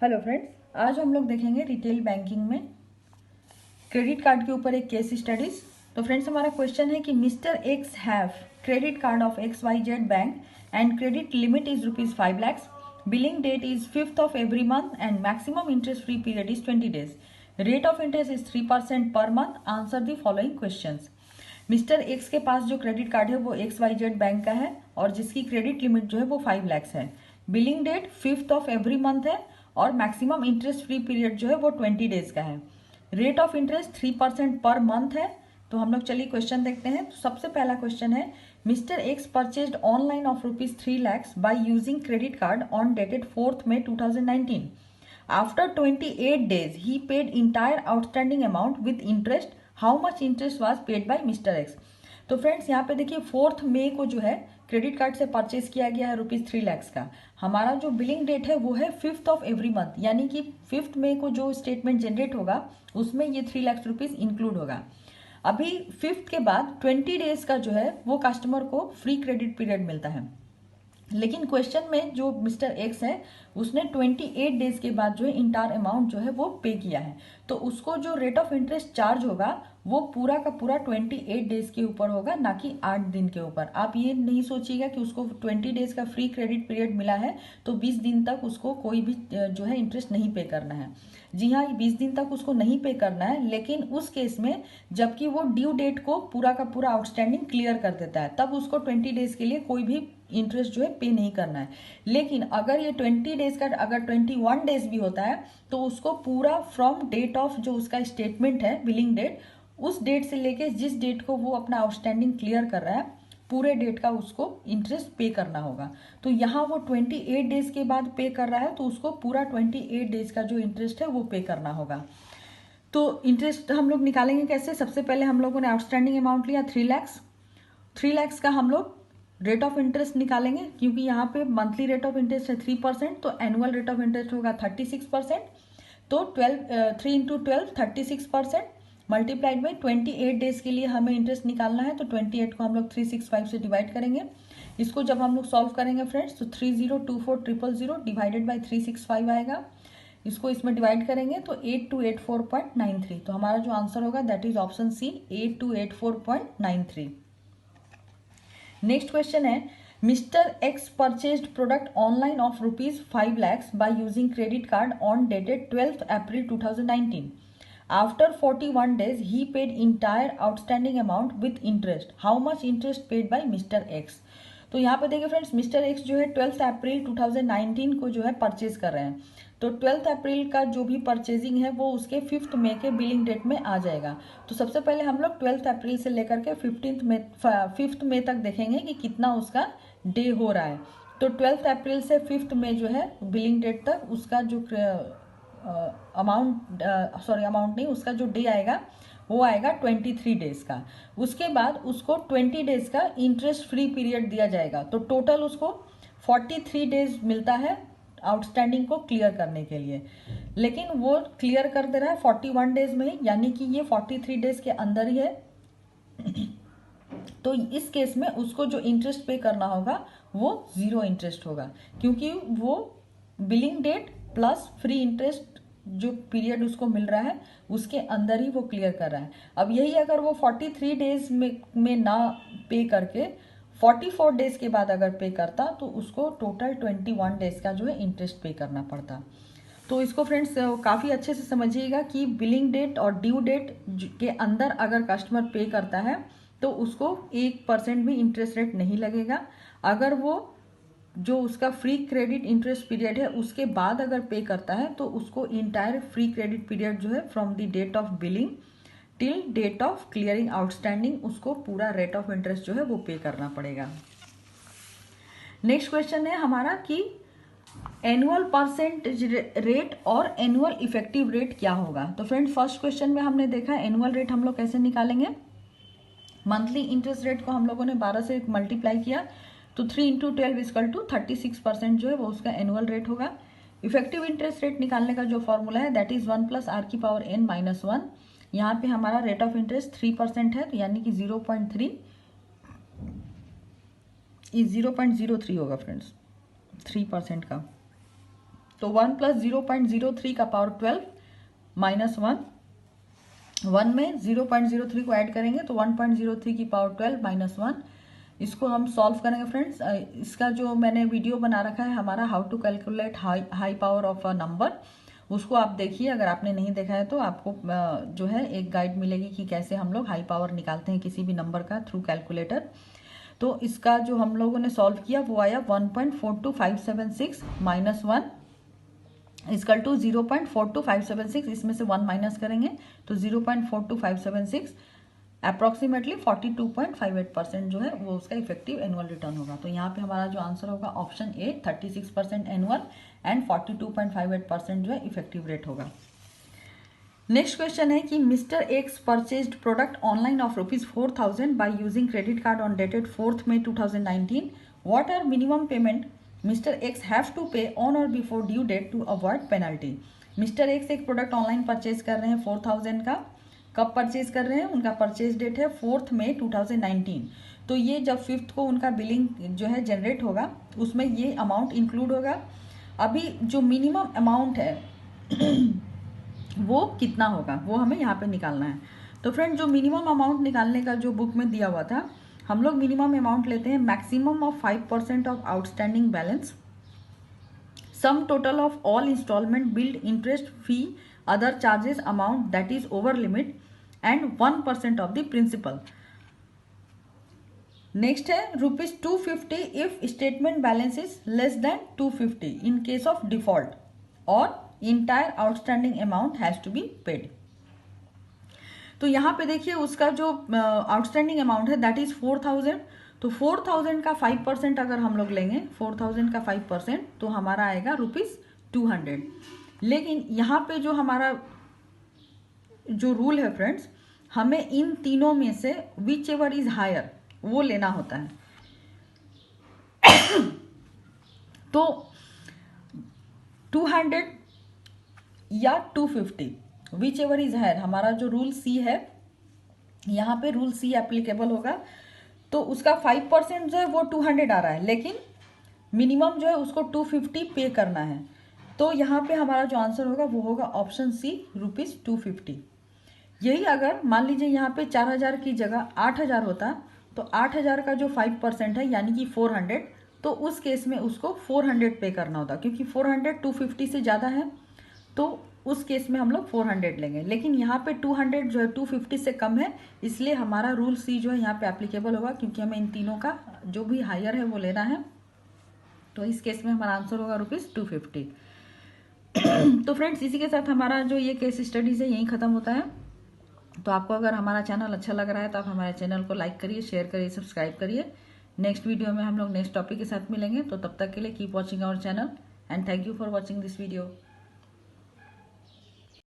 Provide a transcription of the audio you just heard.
Hello friends, आज हम लोग देखेंगे रिटेल बैंकिंग में क्रेडिट कार्ड के ऊपर एक केस स्टडीज। तो फ्रेंड्स, हमारा क्वेश्चन है कि mister X have credit card of XYZ bank and credit limit is ₹5 lakhs. Billing date is 5th of every month and maximum interest free period is 20 days. Rate of interest is 3% per month. Answer the following questions. Mister x के पास जो credit card है वो XYZ bank का है और जिसकी credit limit जो है वो 5 lakhs है। Billing date 5th of every month है और मैक्सिमम इंटरेस्ट फ्री पीरियड जो है वो 20 डेज का है। Rate of interest 3% per month है। तो हम लोग चलिए क्वेश्चन देखते हैं। तो सबसे पहला क्वेश्चन है, Mister X purchased online off ₹3 lakhs by using credit card on dated 4th May 2019. After 28 days, he paid entire outstanding amount with interest. How much interest was paid by Mr. X? तो friends, यहाँ पे देखिए 4th May को जो है credit card से purchase किया गया है ₹3 lakhs का। हमारा जो बिलिंग डेट है वो है 5th of every month, यानी कि 5th May को जो स्टेटमेंट जनरेट होगा उसमें ये ₹3 lakhs इंक्लूड होगा। अभी 5th के बाद 20 डेज का जो है वो कस्टमर को फ्री क्रेडिट पीरियड मिलता है। लेकिन क्वेश्चन में जो मिस्टर एक्स है उसने 28 डेज के बाद जो है इंटायर अमाउंट जो है वो पे किया है, तो उसको जो रेट ऑफ इंटरेस्ट चार्ज होगा वो पूरा का पूरा 28 डेज के ऊपर होगा, ना कि 8 दिन के ऊपर। आप ये नहीं सोचिएगा कि उसको 20 डेज का फ्री क्रेडिट पीरियड मिला है तो 20 दिन तक उसको कोई भी जो है इंटरेस्ट नहीं पे करना है। जी हाँ, 20 दिन तक उसको नहीं पे करना है, लेकिन उस केस में जबकि वो ड्यू डेट को पूरा का पूरा आउटस्टैंडिंग क्लियर कर देता है तब उसको 20 डेज के लिए कोई भी इंटरेस्ट जो है पे नहीं करना है। लेकिन अगर ये 20 डेज का अगर 21 डेज भी होता है तो उसको पूरा फ्रॉम डेट ऑफ जो उसका स्टेटमेंट है बिलिंग डेट, उस डेट से लेके जिस डेट को वो अपना आउटस्टैंडिंग क्लियर कर रहा है पूरे डेट का उसको इंटरेस्ट पे करना होगा। तो यहाँ वो 28 डेज के बाद पे कर रहा है तो उसको पूरा 28 डेज का जो इंटरेस्ट है वो पे करना होगा। तो इंटरेस्ट हम लोग निकालेंगे कैसे? सबसे पहले हम लोगों ने आउटस्टैंडिंग अमाउंट लिया 3 lakhs। 3 lakhs का हम लोग रेट ऑफ इंटरेस्ट निकालेंगे, क्योंकि यहाँ पे मंथली रेट ऑफ इंटरेस्ट है 3%, तो एनुअल रेट ऑफ इंटरेस्ट होगा 36%। तो 3 into 12 36% मल्टीप्लाइड बाई 28 डेज के लिए हमें इंटरेस्ट निकालना है। तो 28 को हम लोग 365 से डिवाइड करेंगे। इसको जब हम लोग सॉल्व करेंगे फ्रेंड्स तो 302400 डिवाइडेड बाई 365 आएगा। इसको इसमें डिवाइड करेंगे तो 8284.93। तो हमारा जो आंसर होगा that is option C, 8284.93। Next question है, Mister X purchased product online of ₹5 lakhs by using credit card on dated 12th April 2019. After 41 days, he paid entire outstanding amount with interest. How much interest paid by Mr. X? तो यहाँ पे देखिए friends, mister x जो है 12th April 2019 को जो है purchase कर रहे हैं। तो 12th अप्रैल का जो भी परचेजिंग है वो उसके 5th May के बिलिंग डेट में आ जाएगा। तो सबसे पहले हम लोग 12th अप्रैल से लेकर के 5th May तक देखेंगे कि कितना उसका डे हो रहा है। तो 12th अप्रैल से 5th May जो है बिलिंग डेट तक उसका जो अमाउंट नहीं, उसका जो डे आएगा वो आएगा 23 डेज का। उसके बाद उसको 20 डेज का इंटरेस्ट फ्री पीरियड दिया जाएगा। तो टोटल उसको 43 डेज मिलता है आउटस्टैंडिंग को क्लियर करने के लिए, लेकिन वो क्लियर कर दे रहा है 41 डेज में ही, यानी कि ये 43 डेज के अंदर ही है। तो इस केस में उसको जो इंटरेस्ट पे करना होगा वो 0 इंटरेस्ट होगा, क्योंकि वो billing date plus free interest जो पीरियड उसको मिल रहा है उसके अंदर ही वो क्लियर कर रहा है। अब यही अगर वो 43 डेज में ना पे करके 44 डेज के बाद अगर पे करता तो उसको टोटल 21 डेज का जो है इंटरेस्ट पे करना पड़ता। तो इसको फ्रेंड्स काफ़ी अच्छे से समझिएगा कि बिलिंग डेट और ड्यू डेट के अंदर अगर कस्टमर पे करता है तो उसको 1% भी इंटरेस्ट रेट नहीं लगेगा। अगर वो जो उसका फ्री क्रेडिट इंटरेस्ट पीरियड है उसके बाद अगर पे करता है तो उसको इंटायर फ्री क्रेडिट पीरियड जो है from the date of billing till date of clearing outstanding उसको पूरा रेट ऑफ इंटरेस्ट जो है वो पे करना पड़ेगा। नेक्स्ट क्वेश्चन है हमारा कि एनुअल परसेंटेज रेट और एनुअल इफेक्टिव रेट क्या होगा। तो फ्रेंड, फर्स्ट क्वेश्चन में हमने देखा एनुअल रेट हम लोग कैसे निकालेंगे। मंथली इंटरेस्ट रेट को हम लोगों ने 12 से मल्टीप्लाई किया तो 3 into 12 = 36% जो है वो उसका एनुअल रेट होगा। इफेक्टिव इंटरेस्ट रेट निकालने का जो फॉर्मूला है दैट इज 1 + r⁻n - 1। यहाँ पे हमारा रेट ऑफ इंटरेस्ट 3% है, तो यानी कि 0.3 0.03 होगा फ्रेंड्स 3% का। तो 1 प्लस 0.03 का पावर 12 माइनस 1, 1 में 0.03 को ऐड करेंगे तो 1.03 की पावर 12 माइनस 1। इसको हम सॉल्व करेंगे फ्रेंड्स। इसका जो मैंने वीडियो बना रखा है हमारा how to calculate high power of a number, उसको आप देखिए। अगर आपने नहीं देखा है तो आपको जो है एक गाइड मिलेगी कि कैसे हम लोग हाई पावर निकालते हैं किसी भी नंबर का थ्रू कैलकुलेटर। तो इसका जो हम लोगों ने सॉल्व किया वो आया 1.42576 माइनस 1 इक्वल टू 0.42576। इसमें से 1 माइनस करेंगे तो 0.42576 अप्रॉक्सीमेटली 42.58% जो है वो उसका इफेक्टिव एनुअल रिटर्न होगा। तो यहाँ पे हमारा जो आंसर होगा ऑप्शन ए 36% एनुअल एंड 42.58% जो है इफेक्टिव रेट होगा। नेक्स्ट क्वेश्चन है कि mister X purchased product online of ₹4000 by using credit card on dated 4th May 2019। What are minimum payment mister X have to pay on और before due date to avoid penalty. Mister X एक product online purchase कर रहे हैं 4000 का। कब purchase कर रहे हैं? उनका परचेज डेट है 4th May 2019। तो ये जब 5th को उनका बिलिंग जो है जनरेट होगा उसमें ये अमाउंट इंक्लूड होगा। अभी जो मिनिमम अमाउंट है वो कितना होगा वो हमें यहाँ पे निकालना है। तो फ्रेंड जो मिनिमम अमाउंट निकालने का जो बुक में दिया हुआ था, हम लोग मिनिमम अमाउंट लेते हैं maximum of 5% of outstanding balance, sum total of all instalment billed interest fee other charges amount that is over limit and 1% of the principal. Next है ₹250 if statement balance is less than 250 in case of default और entire outstanding amount has to be paid. तो यहाँ पे देखिए उसका जो outstanding amount है that is 4000। तो 4000 का 5% अगर हम लोग लेंगे 4000 का 5% तो हमारा आएगा ₹200। लेकिन यहाँ पे जो हमारा जो रूल है फ्रेंड्स, हमें इन तीनों में से विच एवर इज हायर वो लेना होता है। तो 200 या 250 विच एवर इज हायर, हमारा जो रूल सी है यहाँ पे रूल सी एप्लीकेबल होगा। तो उसका 5% जो है वो 200 आ रहा है, लेकिन मिनिमम जो है उसको 250 पे करना है। तो यहाँ पे हमारा जो आंसर होगा वो होगा ऑप्शन सी ₹250। यही अगर मान लीजिए यहाँ पे 4000 की जगह 8000 होता तो 8000 का जो 5% है यानी कि 400, तो उस केस में उसको 400 पे करना होता, क्योंकि 400 250 से ज़्यादा है तो उस केस में हम लोग 400 लेंगे। लेकिन यहाँ पे 200 जो है 250 से कम है, इसलिए हमारा रूल सी जो है यहाँ पे एप्लीकेबल होगा, क्योंकि हमें इन तीनों का जो भी हायर है वो लेना है। तो इस केस में हमारा आंसर होगा ₹250। तो फ्रेंड्स इसी के साथ हमारा जो ये केस स्टडीज है यहीं ख़त्म होता है। तो आपको अगर हमारा चैनल अच्छा लग रहा है तो आप हमारे चैनल को लाइक करिए, शेयर करिए, सब्सक्राइब करिए। नेक्स्ट वीडियो में हम लोग नेक्स्ट टॉपिक के साथ मिलेंगे। तो तब तक के लिए keep watching our channel and thank you for watching this video.